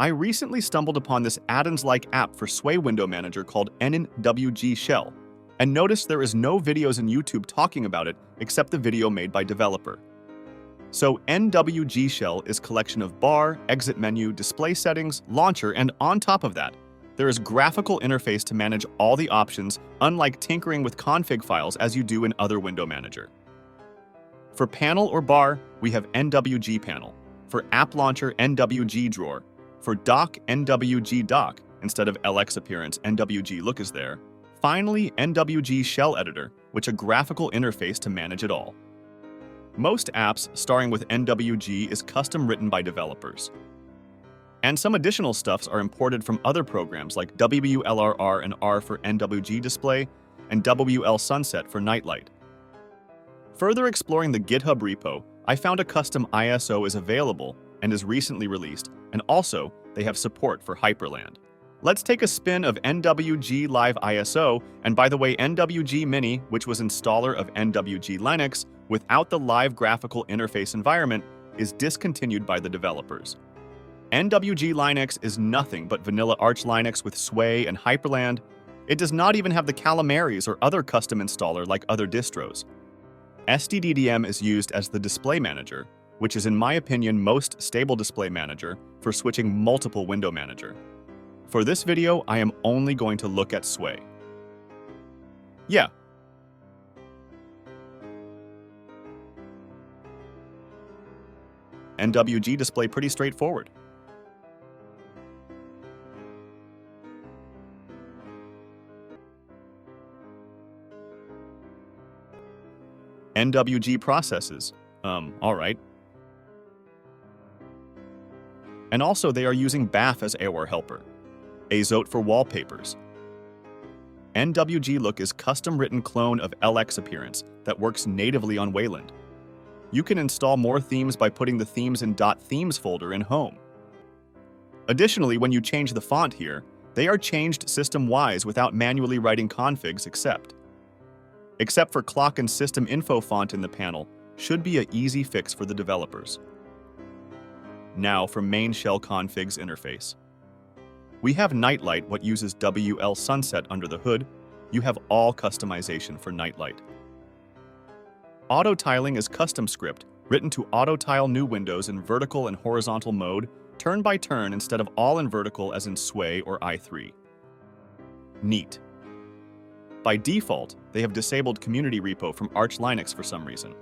I recently stumbled upon this add-ins-like app for Sway window manager called NWG-shell, and noticed there is no videos in YouTube talking about it except the video made by developer. So NWG-shell is collection of bar, exit menu, display settings, launcher, and on top of that, there is graphical interface to manage all the options, unlike tinkering with config files as you do in other window manager. For panel or bar, we have NWG panel. For app launcher, NWG drawer. For dock, NWG dock. Instead of LX appearance, NWG look is there. Finally, NWG shell editor, which a graphical interface to manage it all. Most apps starting with NWG is custom written by developers. And some additional stuffs are imported from other programs like WLRR and R for NWG display and WL Sunset for nightlight. Further exploring the GitHub repo, I found a custom ISO is available and is recently released, and also they have support for Hyperland. Let's take a spin of NWG Live ISO, and by the way, NWG Mini, which was installer of NWG Linux, without the live graphical interface environment, is discontinued by the developers. NWG Linux is nothing but vanilla Arch Linux with Sway and Hyperland. It does not even have the Calamares or other custom installer like other distros. SDDDM is used as the display manager, which is in my opinion most stable display manager for switching multiple window manager. For this video, I am only going to look at Sway. Yeah. NWG display pretty straightforward. NWG processes. Alright. And also they are using BAF as AOR helper. Azote for wallpapers. NWG Look is custom-written clone of LX appearance that works natively on Wayland. You can install more themes by putting the themes in .themes folder in Home. Additionally, when you change the font here, they are changed system-wise without manually writing configs except for clock and system info font in the panel, should be an easy fix for the developers. Now for main shell configs interface. We have Nightlight, what uses WL Sunset under the hood. You have all customization for Nightlight. Auto tiling is custom script, written to auto-tile new windows in vertical and horizontal mode, turn by turn instead of all in vertical as in Sway or i3. Neat. By default, they have disabled community repo from Arch Linux for some reason.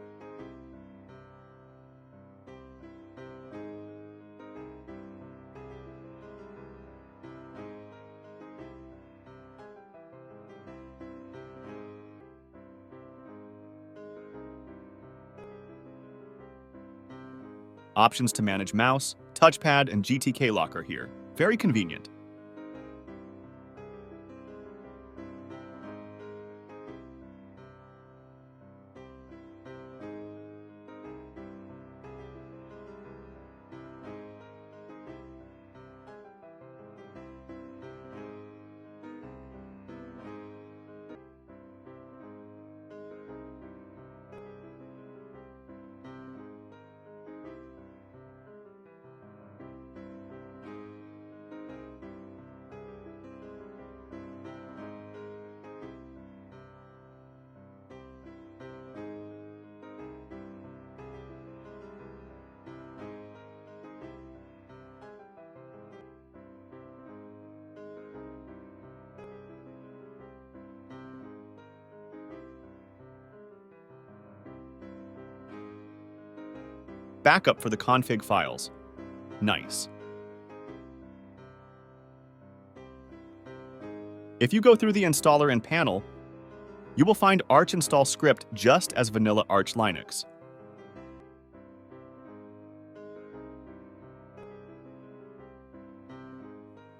Options to manage mouse, touchpad, and GTK lock are here. Very convenient. Backup for the config files. Nice. If you go through the installer and panel, you will find Arch install script just as vanilla Arch Linux.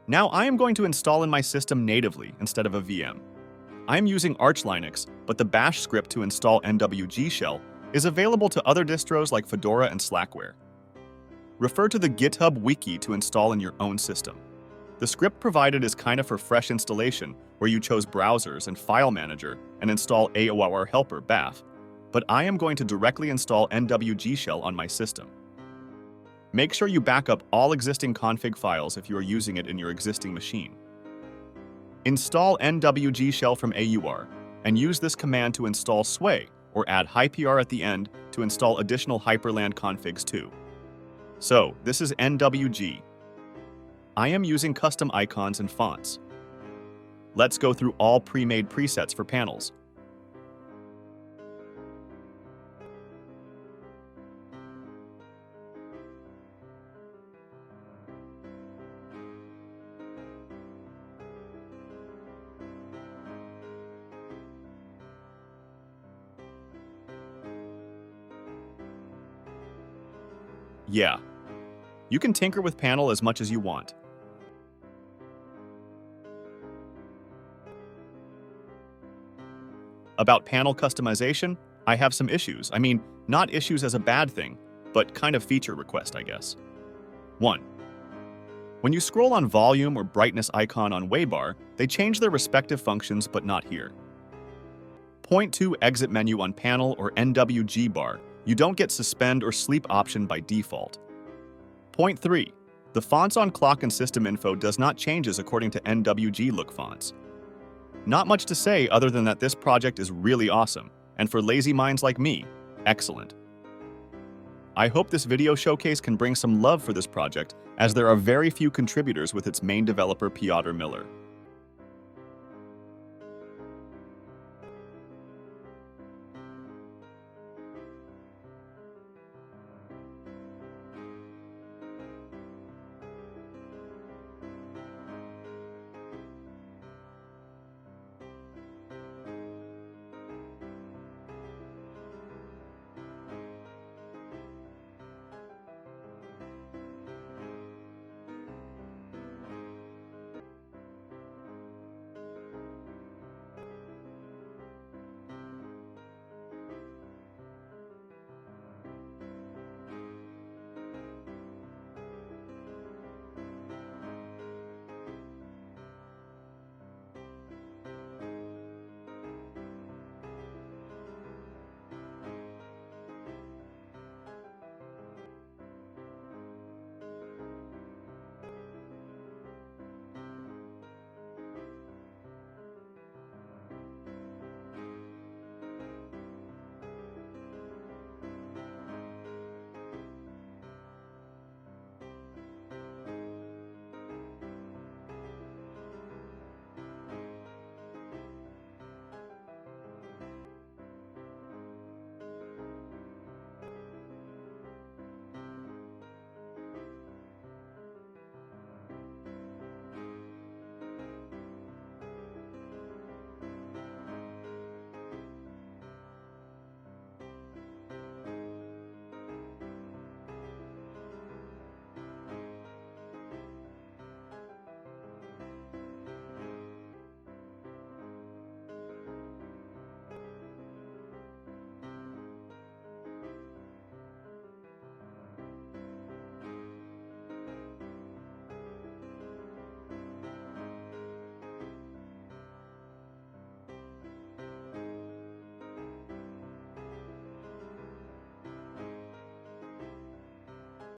Now I am going to install in my system natively instead of a VM. I am using Arch Linux, but the bash script to install NWG-shell is available to other distros like Fedora and Slackware. Refer to the GitHub wiki to install in your own system. The script provided is kind of for fresh installation, where you chose browsers and file manager and install AOR helper BAF, but I am going to directly install NWG-shell on my system. Make sure you back up all existing config files if you are using it in your existing machine. Install nwg-shell from AUR, and use this command to install Sway, or add hypr at the end to install additional Hyperland configs too. So, this is NWG. I am using custom icons and fonts. Let's go through all pre-made presets for panels. Yeah, you can tinker with panel as much as you want. About panel customization, I have some issues. I mean, not issues as a bad thing, but kind of feature request, I guess. 1. When you scroll on volume or brightness icon on Waybar, they change their respective functions, but not here. Point 2 exit menu on panel or NWG bar, you don't get suspend or sleep option by default. Point 3. The fonts on clock and system info does not changes according to NWG look fonts. Not much to say other than that this project is really awesome, and for lazy minds like me, excellent. I hope this video showcase can bring some love for this project, as there are very few contributors with its main developer Piotr Miller.